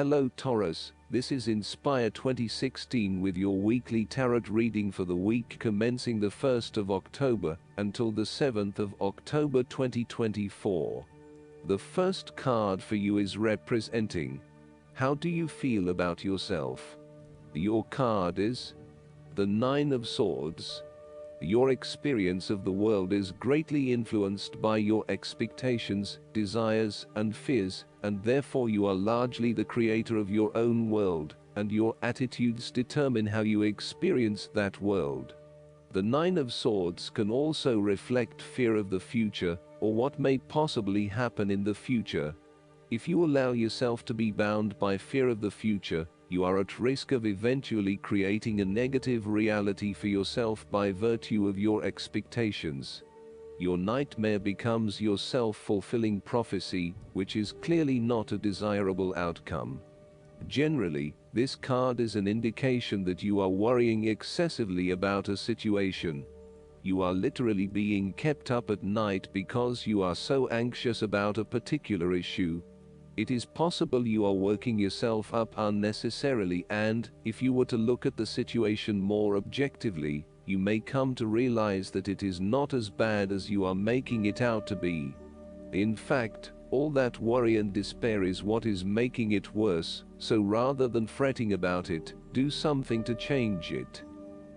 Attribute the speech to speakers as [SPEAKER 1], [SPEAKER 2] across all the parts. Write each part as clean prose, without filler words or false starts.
[SPEAKER 1] Hello Taurus, this is Inspire 2016 with your weekly tarot reading for the week commencing the 1st of October until the 7th of October 2024. The first card for you is representing, how do you feel about yourself? Your card is the Nine of Swords. Your experience of the world is greatly influenced by your expectations, desires, and fears, and therefore you are largely the creator of your own world, and your attitudes determine how you experience that world. The Nine of Swords can also reflect fear of the future, or what may possibly happen in the future. If you allow yourself to be bound by fear of the future, you are at risk of eventually creating a negative reality for yourself by virtue of your expectations. Your nightmare becomes your self-fulfilling prophecy, which is clearly not a desirable outcome. Generally, this card is an indication that you are worrying excessively about a situation. You are literally being kept up at night because you are so anxious about a particular issue. It is possible you are working yourself up unnecessarily, and, if you were to look at the situation more objectively, you may come to realize that it is not as bad as you are making it out to be. In fact, all that worry and despair is what is making it worse, so rather than fretting about it, do something to change it.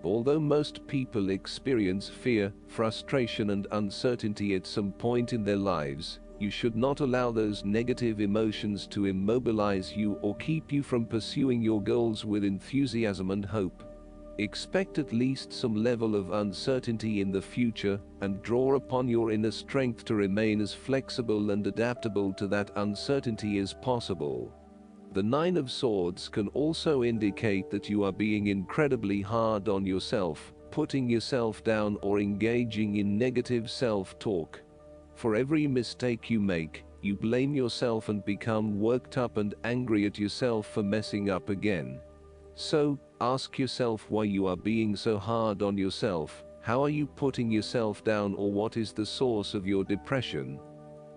[SPEAKER 1] Although most people experience fear, frustration and uncertainty at some point in their lives, you should not allow those negative emotions to immobilize you or keep you from pursuing your goals with enthusiasm and hope. Expect at least some level of uncertainty in the future, and draw upon your inner strength to remain as flexible and adaptable to that uncertainty as possible. The Nine of Swords can also indicate that you are being incredibly hard on yourself, putting yourself down or engaging in negative self-talk. For every mistake you make, you blame yourself and become worked up and angry at yourself for messing up again. So, ask yourself why you are being so hard on yourself. How are you putting yourself down, or what is the source of your depression?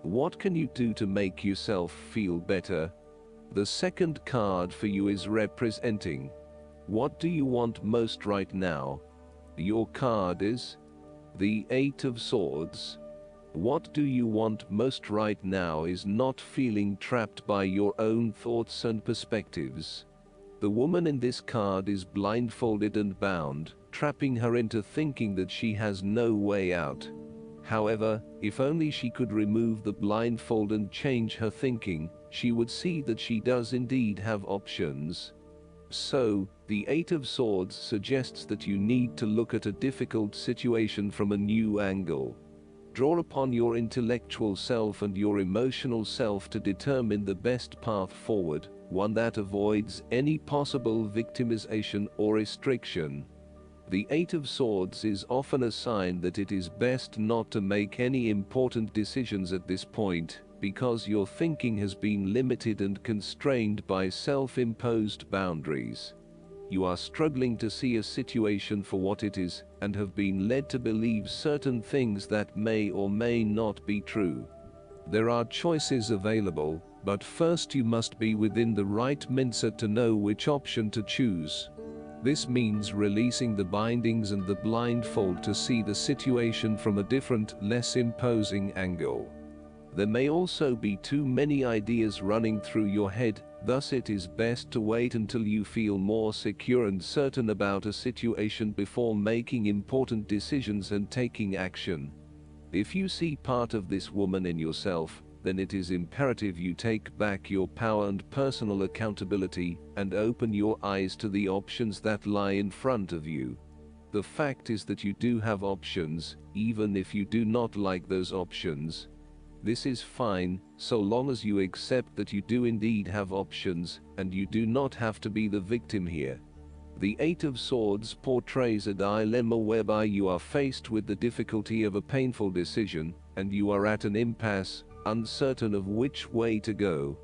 [SPEAKER 1] What can you do to make yourself feel better? The second card for you is representing, what do you want most right now? Your card is the Eight of Swords. What do you want most right now is not feeling trapped by your own thoughts and perspectives. The woman in this card is blindfolded and bound, trapping her into thinking that she has no way out. However, if only she could remove the blindfold and change her thinking, she would see that she does indeed have options. So, the Eight of Swords suggests that you need to look at a difficult situation from a new angle. Draw upon your intellectual self and your emotional self to determine the best path forward, one that avoids any possible victimization or restriction. The Eight of Swords is often a sign that it is best not to make any important decisions at this point, because your thinking has been limited and constrained by self-imposed boundaries. You are struggling to see a situation for what it is, and have been led to believe certain things that may or may not be true. There are choices available, but first you must be within the right mindset to know which option to choose. This means releasing the bindings and the blindfold to see the situation from a different, less imposing angle. There may also be too many ideas running through your head, thus it is best to wait until you feel more secure and certain about a situation before making important decisions and taking action. If you see part of this woman in yourself, then it is imperative you take back your power and personal accountability, and open your eyes to the options that lie in front of you. The fact is that you do have options, even if you do not like those options. This is fine, so long as you accept that you do indeed have options, and you do not have to be the victim here. The Eight of Swords portrays a dilemma whereby you are faced with the difficulty of a painful decision, and you are at an impasse, uncertain of which way to go.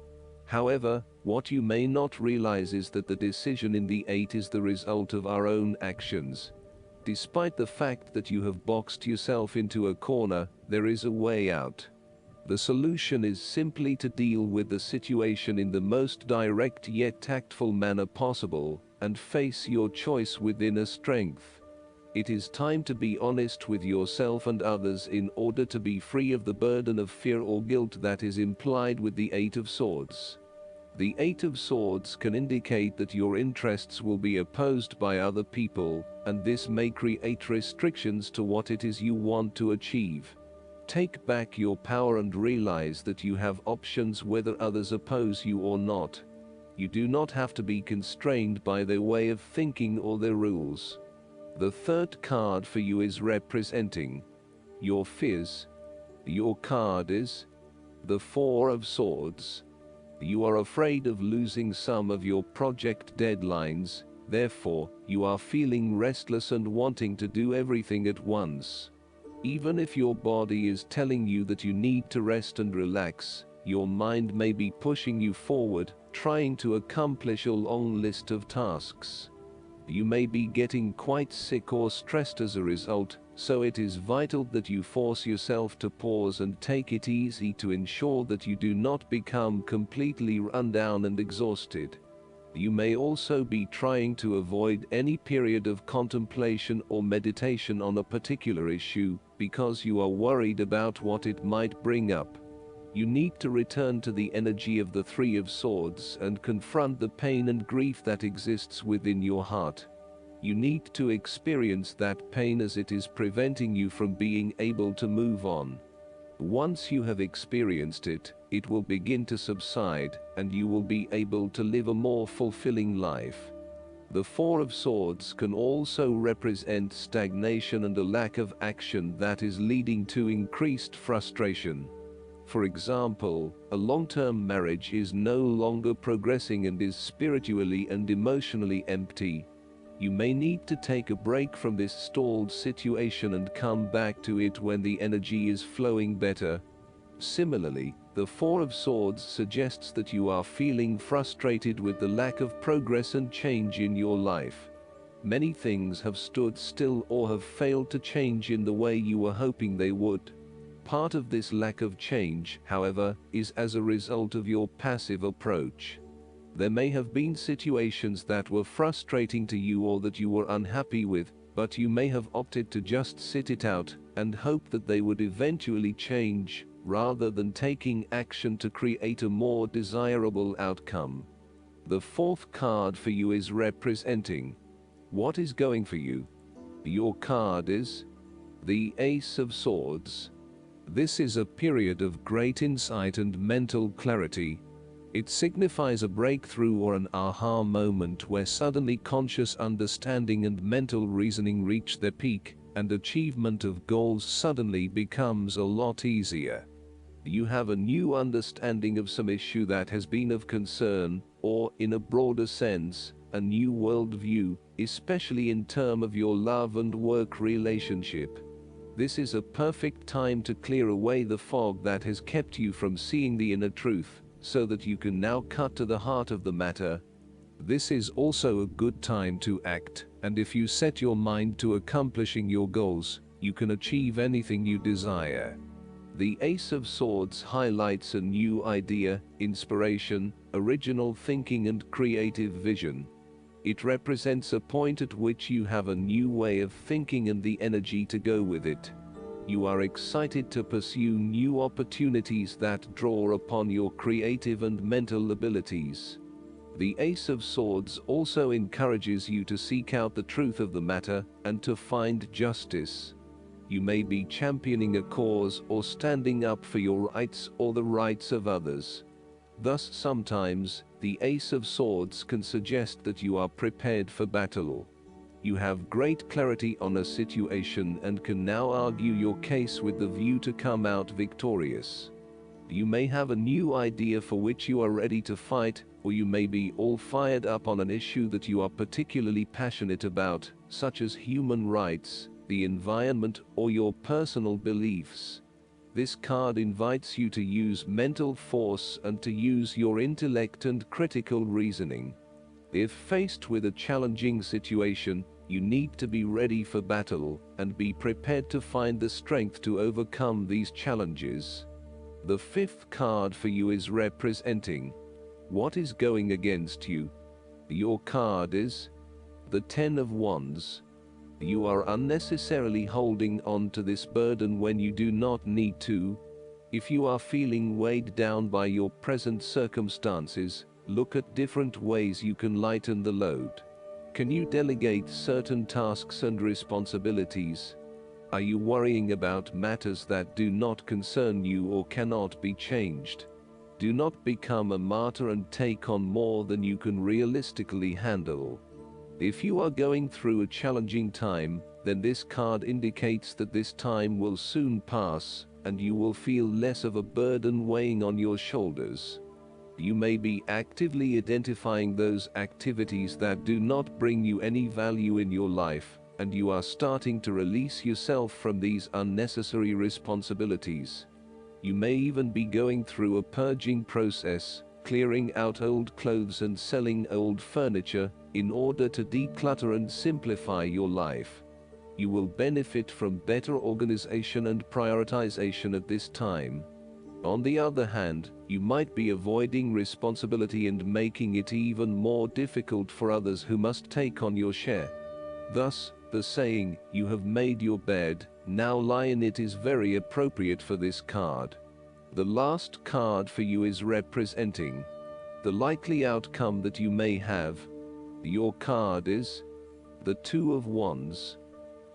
[SPEAKER 1] However, what you may not realize is that the decision in the Eight is the result of our own actions. Despite the fact that you have boxed yourself into a corner, there is a way out. The solution is simply to deal with the situation in the most direct yet tactful manner possible, and face your choice with inner strength. It is time to be honest with yourself and others in order to be free of the burden of fear or guilt that is implied with the Eight of Swords. The Eight of Swords can indicate that your interests will be opposed by other people, and this may create restrictions to what it is you want to achieve. Take back your power and realize that you have options whether others oppose you or not. You do not have to be constrained by their way of thinking or their rules. The third card for you is representing your fears. Your card is the Four of Swords. You are afraid of losing some of your project deadlines, therefore, you are feeling restless and wanting to do everything at once. Even if your body is telling you that you need to rest and relax, your mind may be pushing you forward, trying to accomplish a long list of tasks. You may be getting quite sick or stressed as a result, so it is vital that you force yourself to pause and take it easy to ensure that you do not become completely run down and exhausted. You may also be trying to avoid any period of contemplation or meditation on a particular issue, because you are worried about what it might bring up. You need to return to the energy of the Three of Swords and confront the pain and grief that exists within your heart. You need to experience that pain as it is preventing you from being able to move on. Once you have experienced it, it will begin to subside, and you will be able to live a more fulfilling life. The Four of Swords can also represent stagnation and a lack of action that is leading to increased frustration. For example, a long-term marriage is no longer progressing and is spiritually and emotionally empty. You may need to take a break from this stalled situation and come back to it when the energy is flowing better. Similarly, the Four of Swords suggests that you are feeling frustrated with the lack of progress and change in your life. Many things have stood still or have failed to change in the way you were hoping they would. Part of this lack of change, however, is as a result of your passive approach. There may have been situations that were frustrating to you or that you were unhappy with, but you may have opted to just sit it out and hope that they would eventually change, rather than taking action to create a more desirable outcome. The fourth card for you is representing what is going for you. Your card is the Ace of Swords. This is a period of great insight and mental clarity. It signifies a breakthrough or an aha moment where suddenly conscious understanding and mental reasoning reach their peak, and achievement of goals suddenly becomes a lot easier. You have a new understanding of some issue that has been of concern, or, in a broader sense, a new worldview, especially in terms of your love and work relationship. This is a perfect time to clear away the fog that has kept you from seeing the inner truth, so that you can now cut to the heart of the matter. This is also a good time to act, and if you set your mind to accomplishing your goals, you can achieve anything you desire. The Ace of Swords highlights a new idea, inspiration, original thinking and creative vision. It represents a point at which you have a new way of thinking and the energy to go with it. You are excited to pursue new opportunities that draw upon your creative and mental abilities. The Ace of Swords also encourages you to seek out the truth of the matter and to find justice. You may be championing a cause or standing up for your rights or the rights of others. Thus, sometimes, the Ace of Swords can suggest that you are prepared for battle. You have great clarity on a situation and can now argue your case with the view to come out victorious. You may have a new idea for which you are ready to fight, or you may be all fired up on an issue that you are particularly passionate about, such as human rights, the environment, or your personal beliefs. This card invites you to use mental force and to use your intellect and critical reasoning. If faced with a challenging situation, you need to be ready for battle and be prepared to find the strength to overcome these challenges. The fifth card for you is representing what is going against you. Your card is the Ten of Wands. You are unnecessarily holding on to this burden when you do not need to. If you are feeling weighed down by your present circumstances, look at different ways you can lighten the load. Can you delegate certain tasks and responsibilities? Are you worrying about matters that do not concern you or cannot be changed? Do not become a martyr and take on more than you can realistically handle. If you are going through a challenging time, then this card indicates that this time will soon pass, and you will feel less of a burden weighing on your shoulders. You may be actively identifying those activities that do not bring you any value in your life, and you are starting to release yourself from these unnecessary responsibilities. You may even be going through a purging process, clearing out old clothes and selling old furniture, in order to declutter and simplify your life. You will benefit from better organization and prioritization at this time. On the other hand, you might be avoiding responsibility and making it even more difficult for others who must take on your share. Thus, the saying, "You have made your bed, now lie in it," is very appropriate for this card. The last card for you is representing the likely outcome that you may have. Your card is the Two of Wands.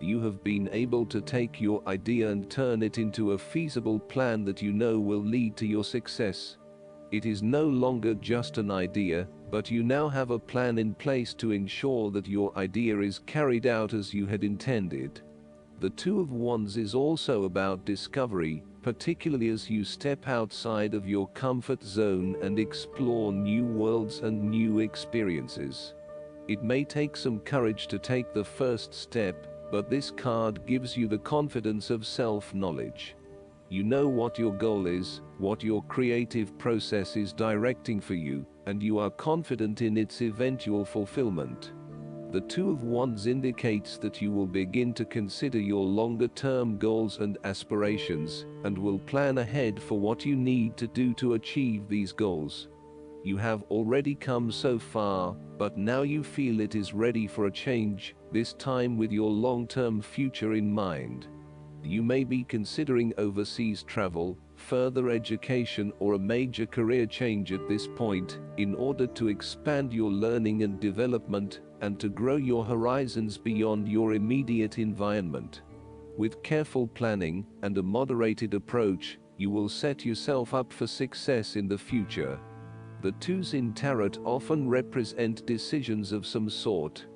[SPEAKER 1] You have been able to take your idea and turn it into a feasible plan that you know will lead to your success. It is no longer just an idea, but you now have a plan in place to ensure that your idea is carried out as you had intended. The Two of Wands is also about discovery, particularly as you step outside of your comfort zone and explore new worlds and new experiences. It may take some courage to take the first step, but this card gives you the confidence of self-knowledge. You know what your goal is, what your creative process is directing for you, and you are confident in its eventual fulfillment. The Two of Wands indicates that you will begin to consider your longer-term goals and aspirations, and will plan ahead for what you need to do to achieve these goals. You have already come so far, but now you feel it is ready for a change, this time with your long-term future in mind. You may be considering overseas travel, further education, or a major career change at this point, in order to expand your learning and development, and to grow your horizons beyond your immediate environment. With careful planning and a moderated approach, you will set yourself up for success in the future. The twos in tarot often represent decisions of some sort.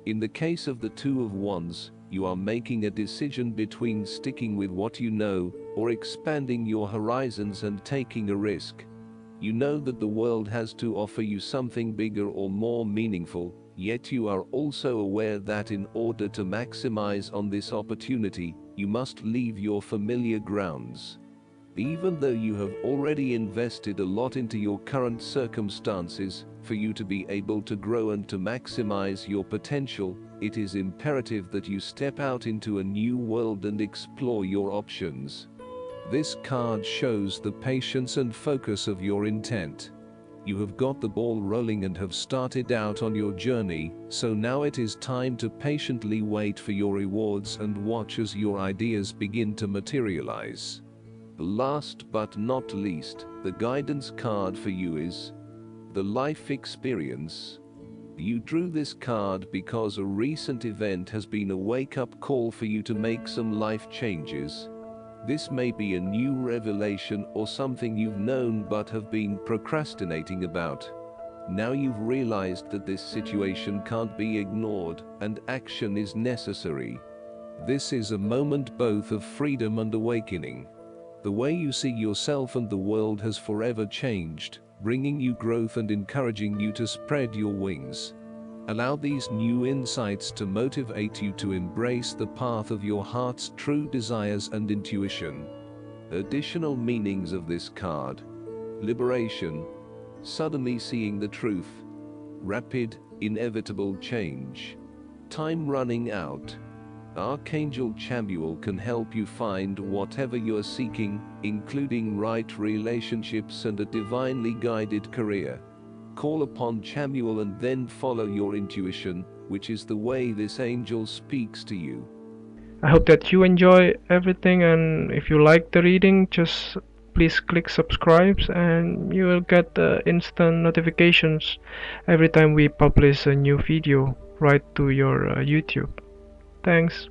[SPEAKER 1] In the case of the Two of Wands, you are making a decision between sticking with what you know, or expanding your horizons and taking a risk. You know that the world has to offer you something bigger or more meaningful, yet you are also aware that in order to maximize on this opportunity, you must leave your familiar grounds. Even though you have already invested a lot into your current circumstances, for you to be able to grow and to maximize your potential, it is imperative that you step out into a new world and explore your options. This card shows the patience and focus of your intent. You have got the ball rolling and have started out on your journey, so now it is time to patiently wait for your rewards and watch as your ideas begin to materialize. Last but not least, the guidance card for you is the Life Experience. You drew this card because a recent event has been a wake-up call for you to make some life changes. This may be a new revelation or something you've known but have been procrastinating about. Now you've realized that this situation can't be ignored and action is necessary. This is a moment both of freedom and awakening. The way you see yourself and the world has forever changed, bringing you growth and encouraging you to spread your wings. Allow these new insights to motivate you to embrace the path of your heart's true desires and intuition. Additional meanings of this card: liberation, suddenly seeing the truth, rapid, inevitable change, time running out, Archangel Chamuel can help you find whatever you are seeking, including right relationships and a divinely guided career. Call upon Chamuel and then follow your intuition, which is the way this angel speaks to you.
[SPEAKER 2] I hope that you enjoy everything, and if you like the reading, just please click subscribe and you will get instant notifications every time we publish a new video right to your YouTube. Thanks.